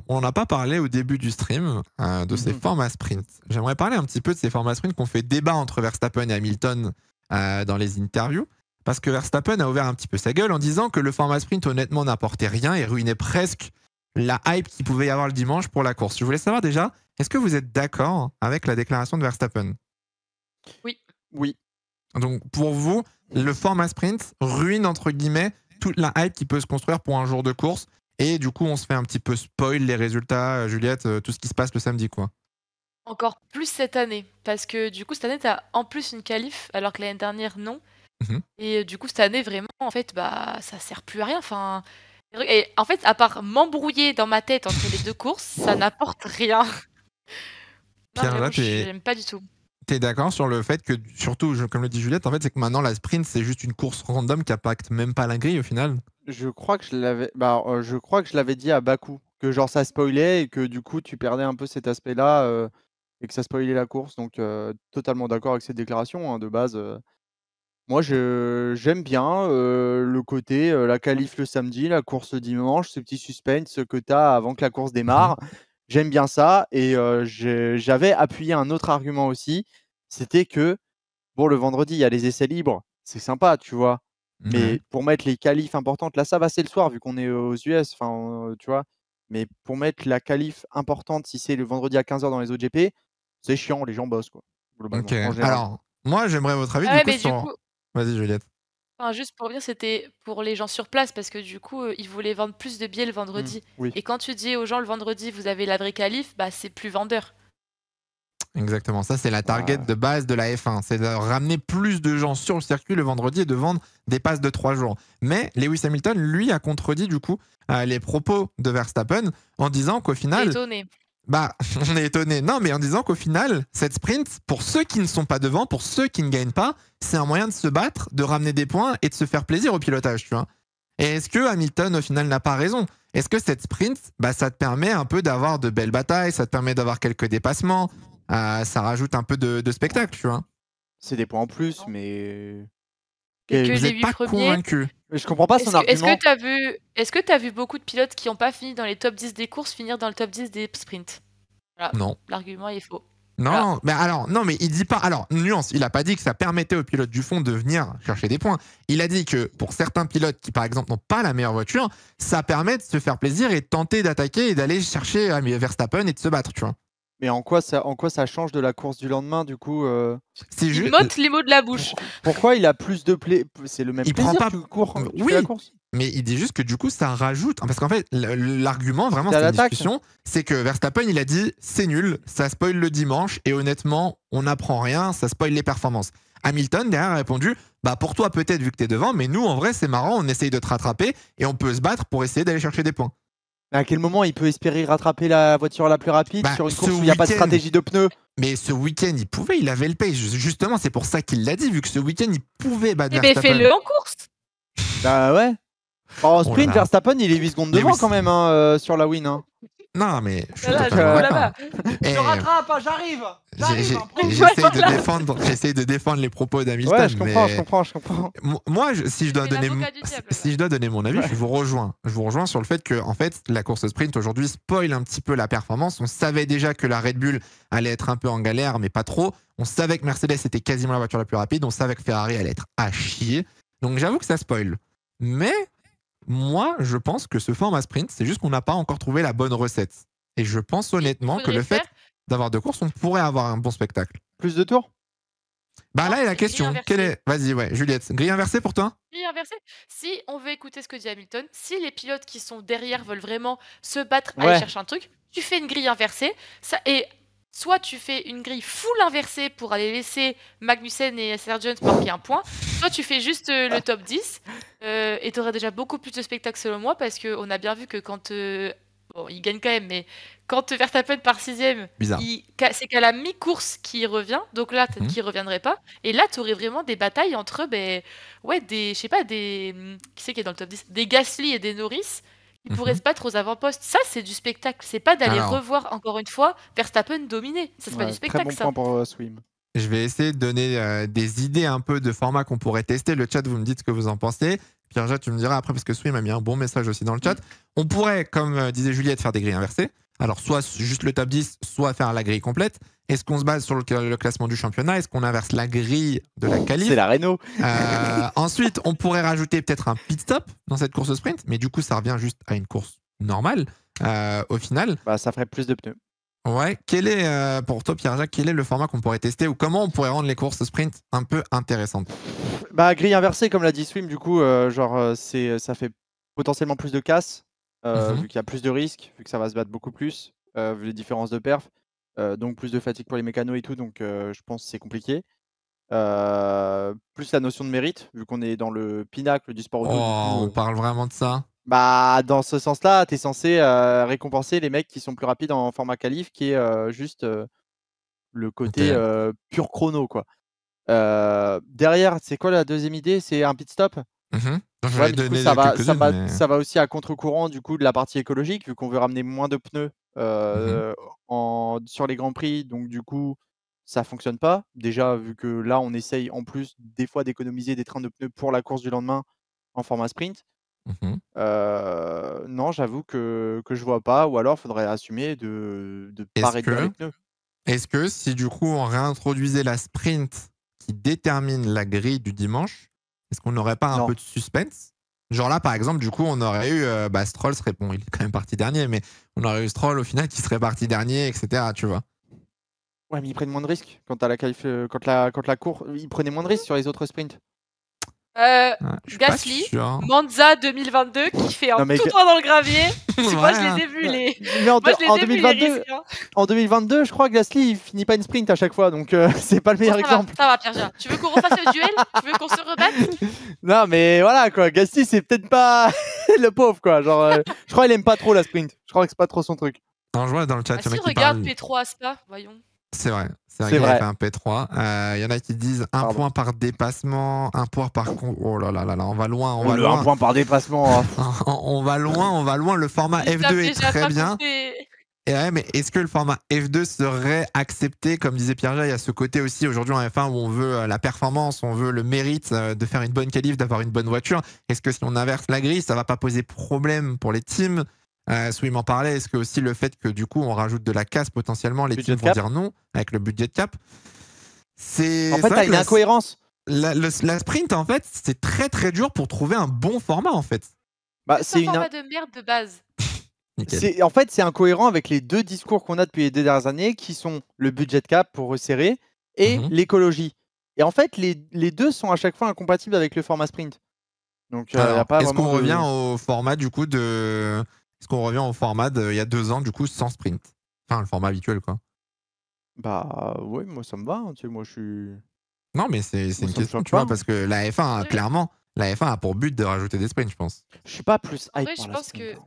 on n'en a pas parlé au début du stream de ces formats sprint. J'aimerais parler un petit peu de ces formats sprint qu'on fait débat entre Verstappen et Hamilton dans les interviews. Parce que Verstappen a ouvert un petit peu sa gueule en disant que le format sprint, honnêtement, n'apportait rien et ruinait presque la hype qu'il pouvait y avoir le dimanche pour la course. Je voulais savoir déjà, est-ce que vous êtes d'accord avec la déclaration de Verstappen? Oui. Oui. Donc, pour vous, le format sprint ruine, entre guillemets, toute la hype qui peut se construire pour un jour de course. Et du coup, on se fait un petit peu spoil les résultats, Juliette, tout ce qui se passe le samedi, quoi. Encore plus cette année. Parce que du coup, cette année, t'as en plus une qualif, alors que l'année dernière, non. Et du coup, cette année, vraiment, en fait, bah, ça sert plus à rien. Enfin, et en fait, à part m'embrouiller dans ma tête entre les deux courses, ça n'apporte rien. Pierre, là, j'aime pas du tout. T'es d'accord sur le fait que, surtout, comme le dit Juliette, en fait, c'est que maintenant, la sprint, c'est juste une course random qui impacte même pas la grille au final? Je crois que je l'avais dit à Bakou, que genre ça spoilait et que du coup, tu perdais un peu cet aspect-là et que ça spoilait la course. Donc, totalement d'accord avec cette déclaration, hein, de base. Moi, j'aime bien le côté la qualif le samedi, la course le dimanche, ce petit suspense que tu as avant que la course démarre. J'aime bien ça. Et j'avais appuyé un autre argument aussi. C'était que, bon, le vendredi, il y a les essais libres. C'est sympa, tu vois. Mais pour mettre les qualifs importantes, là, ça va, c'est le soir, vu qu'on est aux US. Enfin, tu vois. Mais pour mettre la qualif importante, si c'est le vendredi à 15h dans les OGP, c'est chiant, les gens bossent, quoi. Globalement, Ok. en général. Alors, moi, j'aimerais votre avis Ah ouais, du mais coup du sur. coup, Vas-y, Juliette. enfin, juste pour dire, c'était pour les gens sur place parce que du coup, ils voulaient vendre plus de billets le vendredi. Oui. Et quand tu dis aux gens le vendredi, vous avez la vraie qualif, bah c'est plus vendeur. Exactement, ça c'est la target de base de la F1, c'est de ramener plus de gens sur le circuit le vendredi et de vendre des passes de 3 jours. Mais Lewis Hamilton, lui, a contredit du coup les propos de Verstappen en disant qu'au final... Étonné. Bah, on est étonné. Non, mais en disant qu'au final, cette sprint, pour ceux qui ne sont pas devant, pour ceux qui ne gagnent pas, c'est un moyen de se battre, de ramener des points et de se faire plaisir au pilotage, tu vois. Et est-ce que Hamilton, au final, n'a pas raison? Est-ce que cette sprint, bah, ça te permet un peu d'avoir de belles batailles, ça te permet d'avoir quelques dépassements, ça rajoute un peu de spectacle, tu vois? C'est des points en plus, mais... Et que Vous les n'êtes 8 pas premiers... convaincu? Je comprends pas son argument. Est-ce que tu as vu beaucoup de pilotes qui n'ont pas fini dans les top 10 des courses finir dans le top 10 des sprints? Voilà. Non. L'argument est faux. Non, Voilà. mais alors, non, mais il dit pas. Alors, nuance, il a pas dit que ça permettait aux pilotes du fond de venir chercher des points. Il a dit que pour certains pilotes qui, par exemple, n'ont pas la meilleure voiture, ça permet de se faire plaisir et de tenter d'attaquer et d'aller chercher Verstappen et de se battre, tu vois. Mais en quoi ça change de la course du lendemain, du coup C'est Il m'ôte les mots de la bouche. Pourquoi il a plus de c'est le même Il plaisir prend pas... tu cours, tu oui, fais la course. mais il dit juste que du coup, ça rajoute. Parce qu'en fait, l'argument, vraiment, C'est à c'est une l'attaque. discussion. C'est que Verstappen, il a dit c'est nul, ça spoil le dimanche et honnêtement, on n'apprend rien, ça spoil les performances. Hamilton, derrière, a répondu bah pour toi, peut-être, vu que t'es devant, mais nous, en vrai, c'est marrant, on essaye de te rattraper et on peut se battre pour essayer d'aller chercher des points. Mais à quel moment il peut espérer rattraper la voiture la plus rapide Bah, sur une course où il n'y a pas de stratégie de pneus? Mais ce week-end, il pouvait, il avait le pace. Justement, c'est pour ça qu'il l'a dit, vu que ce week-end, il pouvait battre Eh ben, Verstappen. fais-le en course. Bah ouais. En sprint, Oh là là. Verstappen, il est 8 secondes devant quand même sur la win. Hein. Non, mais je suis Là, totalement là-bas. d'accord. Je rattrape, j'arrive. J'essaie de défendre les propos d'Hamilton. Ouais, je comprends, mais... je comprends. Moi, si je dois donner mon avis, je vous rejoins. Je vous rejoins sur le fait que, en fait, la course sprint aujourd'hui spoil un petit peu la performance. On savait déjà que la Red Bull allait être un peu en galère, mais pas trop. On savait que Mercedes était quasiment la voiture la plus rapide. On savait que Ferrari allait être à chier. Donc j'avoue que ça spoil. Mais moi, je pense que ce format sprint, c'est juste qu'on n'a pas encore trouvé la bonne recette. Et je pense honnêtement que le fait d'avoir deux courses, on pourrait avoir un bon spectacle. Plus de tours? Bah là est la question. Quelle est... Vas-y, ouais, Juliette. Grille inversée pour toi? Grille inversée. Si on veut écouter ce que dit Hamilton, si les pilotes qui sont derrière veulent vraiment se battre, aller chercher un truc, tu fais une grille inversée. Et soit tu fais une grille full inversée pour aller laisser Magnussen et Sargent marquer un point, soit tu fais juste le top 10 et tu auras déjà beaucoup plus de spectacle selon moi parce qu'on a bien vu que quand... Bon, il gagne quand même, mais quand Verstappen part 6ème, c'est qu'à la mi-course qu'il revient, donc là, peut-être qu'il ne reviendrait pas. Et là, tu aurais vraiment des batailles entre, je sais pas, qui c'est qui est dans le top 10? Des Gasly et des Norris qui pourraient se battre aux avant-postes. Ça, c'est du spectacle. C'est pas d'aller revoir, encore une fois, Verstappen dominer. Ça, c'est pas du spectacle, très bon point pour Swim. Je vais essayer de donner des idées un peu de format qu'on pourrait tester. Le chat, vous me dites ce que vous en pensez. Pierre-Jacques, tu me diras après, parce que Swim m'a mis un bon message aussi dans le chat. On pourrait, comme disait Juliette, faire des grilles inversées. Alors, soit juste le top 10, soit faire la grille complète. Est-ce qu'on se base sur le classement du championnat? Est-ce qu'on inverse la grille de la qualif? C'est la Renault. Ensuite, on pourrait rajouter peut-être un pit stop dans cette course sprint, mais du coup, ça revient juste à une course normale au final. Bah, ça ferait plus de pneus. Ouais. Quel est, pour toi, Pierre-Jacques, quel est le format qu'on pourrait tester ou comment on pourrait rendre les courses sprint un peu intéressantes? Bah, grille inversée, comme l'a dit Swim, du coup, ça fait potentiellement plus de casse, vu qu'il y a plus de risques, vu que ça va se battre beaucoup plus, vu les différences de perf, donc plus de fatigue pour les mécanos et tout, donc je pense que c'est compliqué. Plus la notion de mérite, vu qu'on est dans le pinacle du sport auto. Oh, on parle vraiment de ça? Bah, dans ce sens-là, tu es censé récompenser les mecs qui sont plus rapides en format qualif, qui est juste le côté pur chrono, quoi. Derrière, c'est quoi la deuxième idée? C'est un pit stop? Ouais, du coup, ça va aussi à contre-courant du coup de la partie écologique, vu qu'on veut ramener moins de pneus sur les Grands Prix. Donc du coup, ça fonctionne pas. Déjà, vu que là, on essaye en plus des fois d'économiser des trains de pneus pour la course du lendemain en format sprint. Non, j'avoue que je vois pas. Ou alors, il faudrait assumer de pas réduire les pneus. Est-ce que si du coup on réintroduisait la sprint qui détermine la grille du dimanche, est-ce qu'on n'aurait pas un peu de suspense? Genre là, par exemple, du coup, on aurait eu Stroll serait bon, il est quand même parti dernier, mais on aurait eu Stroll au final qui serait parti dernier, etc. Tu vois? Ouais, mais ils prennent moins de risques quand la qualif, quand la course, ils prenaient moins de risques sur les autres sprints. Gasly, Monza 2022 qui fait un tout droit dans le gravier. Moi, je les ai vus en 2022, je crois que Gasly il finit pas une sprint à chaque fois, donc c'est pas le meilleur exemple. Ça va, Pierre. Tu veux qu'on refasse le duel? Tu veux qu'on se rebatte? Non, mais voilà quoi. Gasly, c'est peut-être pas le pauvre quoi. Genre, je crois qu'il aime pas trop la sprint. Je crois que c'est pas trop son truc. Non, je vois dans le chat. Si regarde P3 à Spa, voyons. C'est vrai. C'est vrai qu'il a fait un P3. Il y en a qui disent un point par dépassement, un point par... Oh là là là là, on va loin. Un point par dépassement. on va loin. Le format F2 est très bien. Et ouais, mais est-ce que le format F2 serait accepté? Comme disait Pierre-Jacques, il y a ce côté aussi aujourd'hui en F1 où on veut la performance, on veut le mérite de faire une bonne qualif, d'avoir une bonne voiture. Est-ce que si on inverse la grille, ça va pas poser problème pour les teams? Swim en parlait, est-ce que aussi le fait que du coup on rajoute de la casse potentiellement, les teams vont dire non avec le budget cap? En fait, t'as une incohérence. La sprint, en fait, c'est très très dur pour trouver un bon format en fait. Bah, c'est un format de merde de base. En fait, c'est incohérent avec les deux discours qu'on a depuis les 2 dernières années, qui sont le budget cap pour resserrer et l'écologie. Et en fait, les deux sont à chaque fois incompatibles avec le format sprint. Donc, est-ce qu'on revient au format du coup de... Est-ce qu'on revient au format d'il y a 2 ans, du coup, sans sprint? Enfin, le format habituel, quoi. Bah, ouais, moi, ça me va. Hein, tu sais, moi, je suis... Non, mais c'est une question, tu vois, parce que la F1, clairement, la F1 a pour but de rajouter des sprints, je pense. Je suis pas plus hype par la sprint.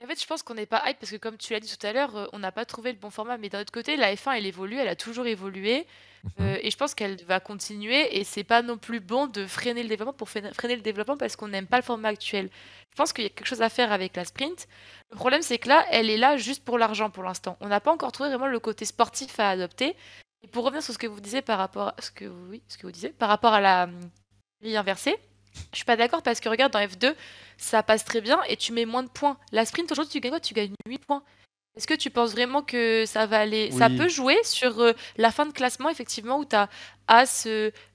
En fait, je pense qu'on n'est pas hype parce que, comme tu l'as dit tout à l'heure, on n'a pas trouvé le bon format. Mais d'un autre côté, la F1, elle évolue, elle a toujours évolué. Et je pense qu'elle va continuer. Et c'est pas non plus bon de freiner le développement pour freiner le développement parce qu'on n'aime pas le format actuel. Je pense qu'il y a quelque chose à faire avec la sprint. Le problème, c'est que là, elle est là juste pour l'argent pour l'instant. On n'a pas encore trouvé vraiment le côté sportif à adopter. Et pour revenir sur ce que vous disiez par rapport à ce que vous disiez par rapport à la grille inversée. Je suis pas d'accord parce que regarde, dans F2, ça passe très bien et tu mets moins de points. La sprint, aujourd'hui, tu gagnes quoi? Tu gagnes 8 points. Est-ce que tu penses vraiment que ça va aller... Ça peut jouer sur la fin de classement, effectivement, où tu as As,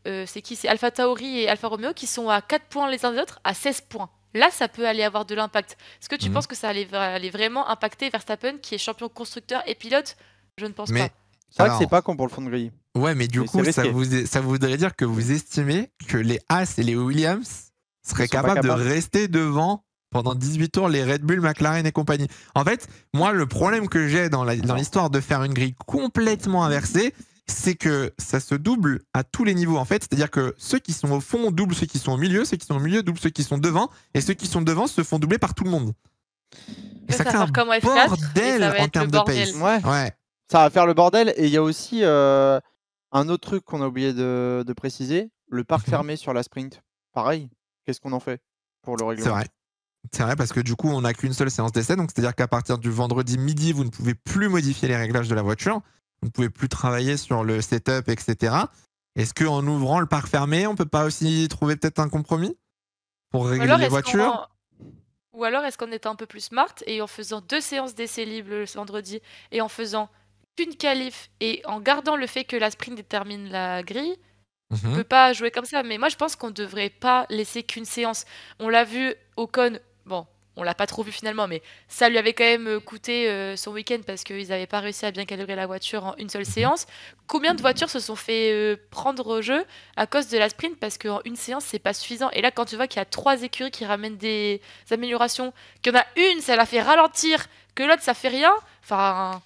c'est qui? C'est Alpha Tauri et Alfa Romeo qui sont à 4 points les uns des autres, à 16 points. Là, ça peut aller avoir de l'impact. Est-ce que tu penses que ça allait vraiment impacter Verstappen, qui est champion constructeur et pilote? Je ne pense pas. C'est vrai que c'est pas con pour le fond de grille. Ouais, mais du coup, ça voudrait dire que vous estimez que les As et les Williams seraient capables de rester devant pendant 18 tours les Red Bull, McLaren et compagnie. En fait, moi, le problème que j'ai dans l'histoire de faire une grille complètement inversée, c'est que ça se double à tous les niveaux, en fait. C'est-à-dire que ceux qui sont au fond doublent ceux qui sont au milieu, ceux qui sont au milieu doublent ceux qui sont devant, et ceux qui sont devant se font doubler par tout le monde. Et ça crée un bordel en termes de pace. Ouais. Ça va faire le bordel. Et il y a aussi un autre truc qu'on a oublié de préciser, le parc fermé sur la sprint. Pareil, qu'est-ce qu'on en fait pour le règlement? C'est vrai parce que du coup, on n'a qu'une seule séance d'essai. Donc, c'est-à-dire qu'à partir du vendredi midi, vous ne pouvez plus modifier les réglages de la voiture. Vous ne pouvez plus travailler sur le setup, etc. Est-ce qu'en ouvrant le parc fermé, on ne peut pas aussi trouver peut-être un compromis? pour régler les voitures. Ou alors est-ce qu'on était un peu plus smart et en faisant 2 séances d'essais libres le vendredi et en faisant qu'une qualif et en gardant le fait que la sprint détermine la grille, on peut pas jouer comme ça. Mais moi, je pense qu'on devrait pas laisser qu'une séance. On l'a vu, Ocon, bon, on l'a pas trop vu finalement, mais ça lui avait quand même coûté son week-end parce qu'ils n'avaient pas réussi à bien calibrer la voiture en une seule séance. Combien de voitures se sont fait prendre au jeu à cause de la sprint parce qu'en une séance, c'est pas suffisant. Et là, quand tu vois qu'il y a 3 écuries qui ramènent des améliorations, qu'il y en a une, ça la fait ralentir, que l'autre, ça fait rien, enfin,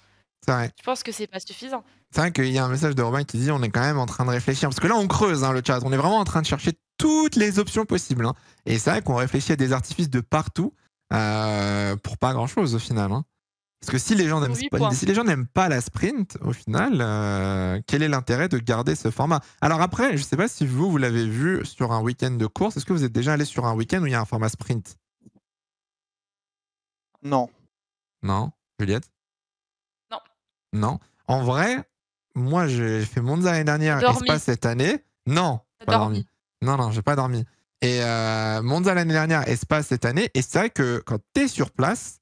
je pense que c'est pas suffisant. C'est vrai qu'il y a un message de Robin qui dit on est quand même en train de réfléchir. Parce que là, on creuse le chat. On est vraiment en train de chercher toutes les options possibles. Et c'est vrai qu'on réfléchit à des artifices de partout pour pas grand-chose au final. Parce que si les gens n'aiment pas la sprint, au final, quel est l'intérêt de garder ce format? Alors après, je sais pas si vous l'avez vu sur un week-end de course. Est-ce que vous êtes déjà allé sur un week-end où il y a un format sprint? Non. Non? Juliette? Non. Non. En vrai, moi, j'ai fait Monza l'année dernière et Spa cette année. Non, pas dormi. Non, j'ai pas dormi. Et Monza l'année dernière et Spa cette année. Et c'est vrai que quand t'es sur place,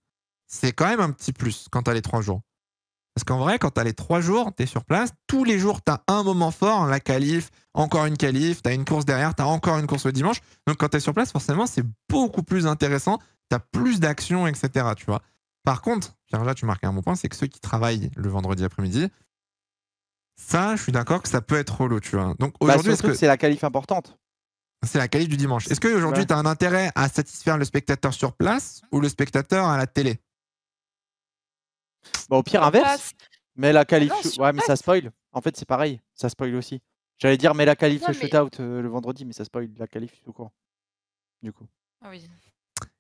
c'est quand même un petit plus quand t'as les 3 jours. Parce qu'en vrai, quand t'as les 3 jours, t'es sur place. Tous les jours, t'as un moment fort, la qualif, encore une qualif, t'as une course derrière, t'as encore une course le dimanche. Donc quand t'es sur place, forcément, c'est beaucoup plus intéressant. T'as plus d'action, etc. Tu vois. Par contre, Pierre, tu marques un bon point, c'est que ceux qui travaillent le vendredi après-midi, ça, je suis d'accord que ça peut être relou, tu vois. Donc aujourd'hui, est-ce que c'est la qualif importante? C'est la qualif du dimanche. Est-ce qu'aujourd'hui, tu as un intérêt à satisfaire le spectateur sur place ou le spectateur à la télé? Au pire, inverse. Mais la qualif, ouais, mais ça spoil. En fait, c'est pareil, ça spoil aussi. J'allais dire, mais la qualif shootout le vendredi, mais ça spoil la qualif tout court. Du coup. Ah oui.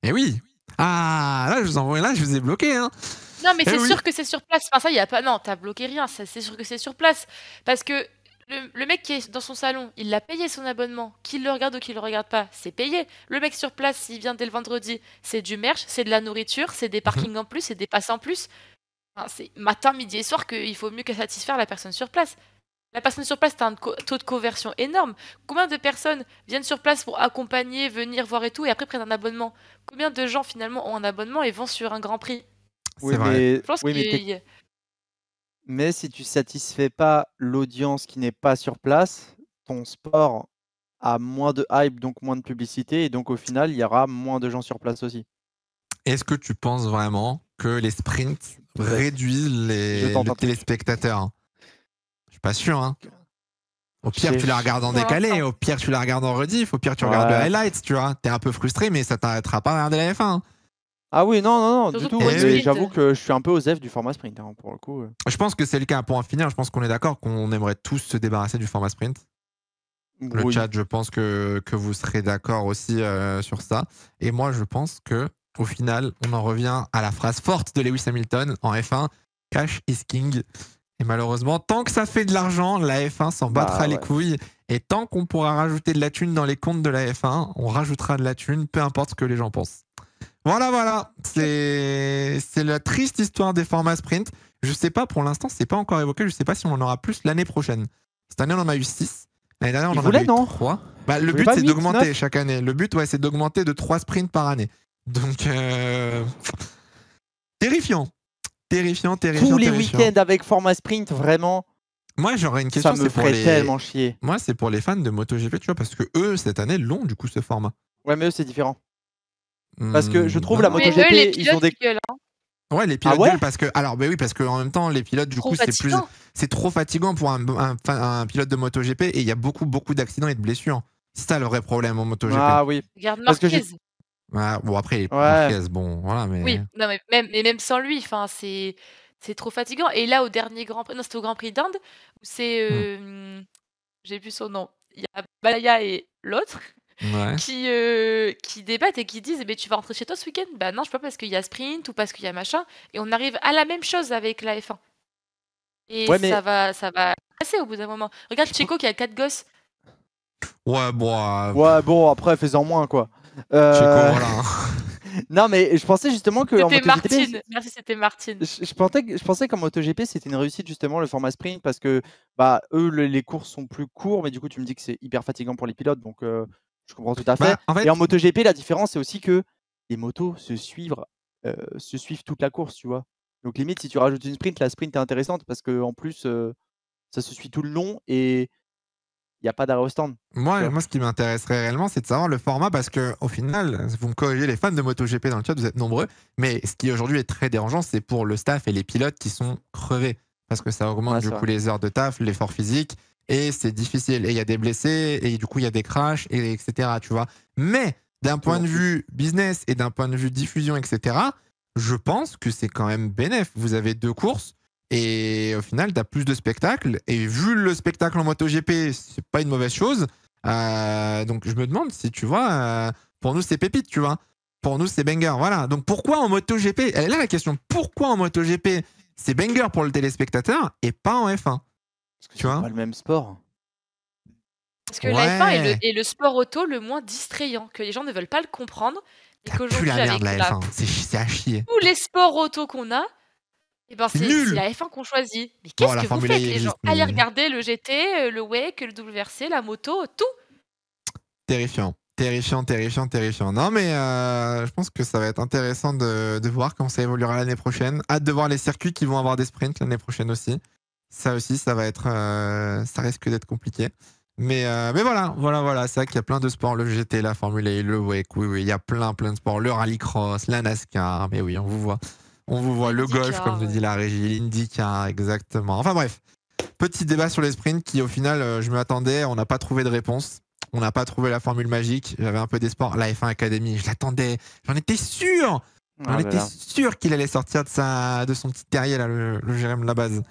Et oui. Ah, là, je vous ai bloqué. Non, mais c'est sûr que c'est sur place. Enfin, ça, il y a pas. Non, t'as bloqué rien. C'est sûr que c'est sur place. Parce que le mec qui est dans son salon, il a payé son abonnement. Qu'il le regarde ou qu'il le regarde pas, c'est payé. Le mec sur place, s'il vient dès le vendredi, c'est du merch, c'est de la nourriture, c'est des parkings en plus, c'est des passes en plus. Enfin, c'est matin, midi et soir qu'il faut mieux que satisfaire la personne sur place. La personne sur place, t'as un taux de conversion énorme. Combien de personnes viennent sur place pour accompagner, venir voir et tout, et après prennent un abonnement? Combien de gens finalement ont un abonnement et vont sur un Grand Prix? Oui, mais... mais si tu satisfais pas l'audience qui n'est pas sur place, ton sport a moins de hype, donc moins de publicité, et donc au final, il y aura moins de gens sur place aussi. Est-ce que tu penses vraiment que les sprints réduisent les téléspectateurs? Je suis pas sûr. Au pire, tu la regardes en décalé, au pire, tu la regardes en rediff, au pire, tu regardes le highlights, tu vois. T'es un peu frustré, mais ça t'arrêtera pas de regarder la F1. Ah oui, non, du tout. J'avoue que je suis un peu aux F du format sprint, pour le coup. Je pense que c'est le cas. Pour en finir, je pense qu'on est d'accord qu'on aimerait tous se débarrasser du format sprint. Le chat, je pense que vous serez d'accord aussi sur ça. Et moi, je pense que au final, on en revient à la phrase forte de Lewis Hamilton en F1, cash is king. Et malheureusement, tant que ça fait de l'argent, la F1 s'en battra les couilles. Et tant qu'on pourra rajouter de la thune dans les comptes de la F1, on rajoutera de la thune, peu importe ce que les gens pensent. Voilà. C'est la triste histoire des formats sprint. Je sais pas, pour l'instant, c'est pas encore évoqué. Je sais pas si on en aura plus l'année prochaine. Cette année, on en a eu 6. L'année dernière, on en a eu 3. Le but, c'est d'augmenter chaque année. Le but, c'est d'augmenter de 3 sprints par année. Donc, terrifiant. Tous les week-ends avec format sprint, vraiment. Moi, j'aurais une question. Ça me ferait tellement chier. Moi, c'est pour les fans de MotoGP, tu vois, parce que eux, cette année, l'ont du coup ce format. Ouais, mais eux, c'est différent. Parce que je trouve la MotoGP, ils ont des. Ouais, les pilotes gueulent parce que. Alors, oui, parce qu'en même temps, les pilotes, du coup, c'est trop fatigant pour un pilote de MotoGP et il y a beaucoup d'accidents et de blessures. C'est ça le vrai problème en MotoGP. Ah oui. Regarde Marquez. Bon, après, Marquez, bon, voilà, mais. Oui, non, mais même sans lui, enfin, c'est trop fatigant. Et là, au dernier Grand Prix, non, c'était au Grand Prix d'Inde, où c'est. J'ai plus son nom. Il y a Balaya et l'autre. Qui débattent et qui disent mais tu vas rentrer chez toi ce week-end? Bah non, je peux pas parce qu'il y a sprint ou parce qu'il y a machin. Et on arrive à la même chose avec la F1. Et ça va passer au bout d'un moment. Regarde Checo qui a 4 gosses. Ouais, bon. Ouais, bon, après, fais-en moins, quoi. Checo, voilà. Non, mais je pensais justement que. C'était Martine. Merci, c'était Martine. Je pensais qu'en MotoGP, c'était une réussite, justement, le format sprint, parce que eux, les courses sont plus courts, mais du coup, tu me dis que c'est hyper fatigant pour les pilotes, donc je Je comprends tout à fait. Et en MotoGP, la différence, c'est aussi que les motos se suivent toute la course, tu vois. Donc limite, si tu rajoutes une sprint, la sprint est intéressante parce qu'en plus, ça se suit tout le long et il n'y a pas d'arrêt au stand. Moi, ce qui m'intéresserait réellement, c'est de savoir le format parce qu'au final, vous me corrigez, les fans de MotoGP dans le chat, vous êtes nombreux, mais ce qui aujourd'hui est très dérangeant, c'est pour le staff et les pilotes qui sont crevés parce que ça augmente du coup les heures de taf, l'effort physique et c'est difficile. Et il y a des blessés et du coup, il y a des crashs, etc. Tu vois. Mais d'un point de vue business et d'un point de vue diffusion, etc., je pense que c'est quand même bénéf. Vous avez 2 courses. Et au final, tu as plus de spectacles. Et vu le spectacle en MotoGP, c'est pas une mauvaise chose. Donc je me demande si, tu vois, pour nous, c'est pépite, tu vois. Pour nous, c'est banger. Voilà. Donc pourquoi en MotoGP, elle est là la question, pourquoi en MotoGP, c'est banger pour le téléspectateur et pas en F1? Parce que tu vois, c'est pas le même sport. Parce que la F1 est le sport auto le moins distrayant, que les gens ne veulent pas le comprendre. Et qu'aujourd'hui, la merde, la F1. C'est à chier. Tous les sports auto qu'on a, et ben c'est la F1 qu'on choisit. Mais qu'est-ce que vous faites, les gens? Allez regarder le GT, le WEC, le WRC, la moto, tout. Terrifiant. Non, mais je pense que ça va être intéressant de voir comment ça évoluera l'année prochaine. Hâte de voir les circuits qui vont avoir des sprints l'année prochaine aussi. Ça aussi, ça va être, ça risque d'être compliqué. Mais voilà. C'est vrai qu'il y a plein de sports, le GT, la Formule 1, le WEC, oui, il y a plein de sports. Le rallycross, la NASCAR, mais oui, on vous voit. Le golf, comme nous dit la régie, l'IndyCar, exactement. Enfin bref, petit débat sur les sprints qui, au final, je m'attendais, on n'a pas trouvé de réponse. On n'a pas trouvé la formule magique. J'avais un peu d'espoir. La F1 Academy, je l'attendais. J'en étais sûr. J'en étais sûr qu'il allait sortir de son petit terrier, là, le Jérém Labaz.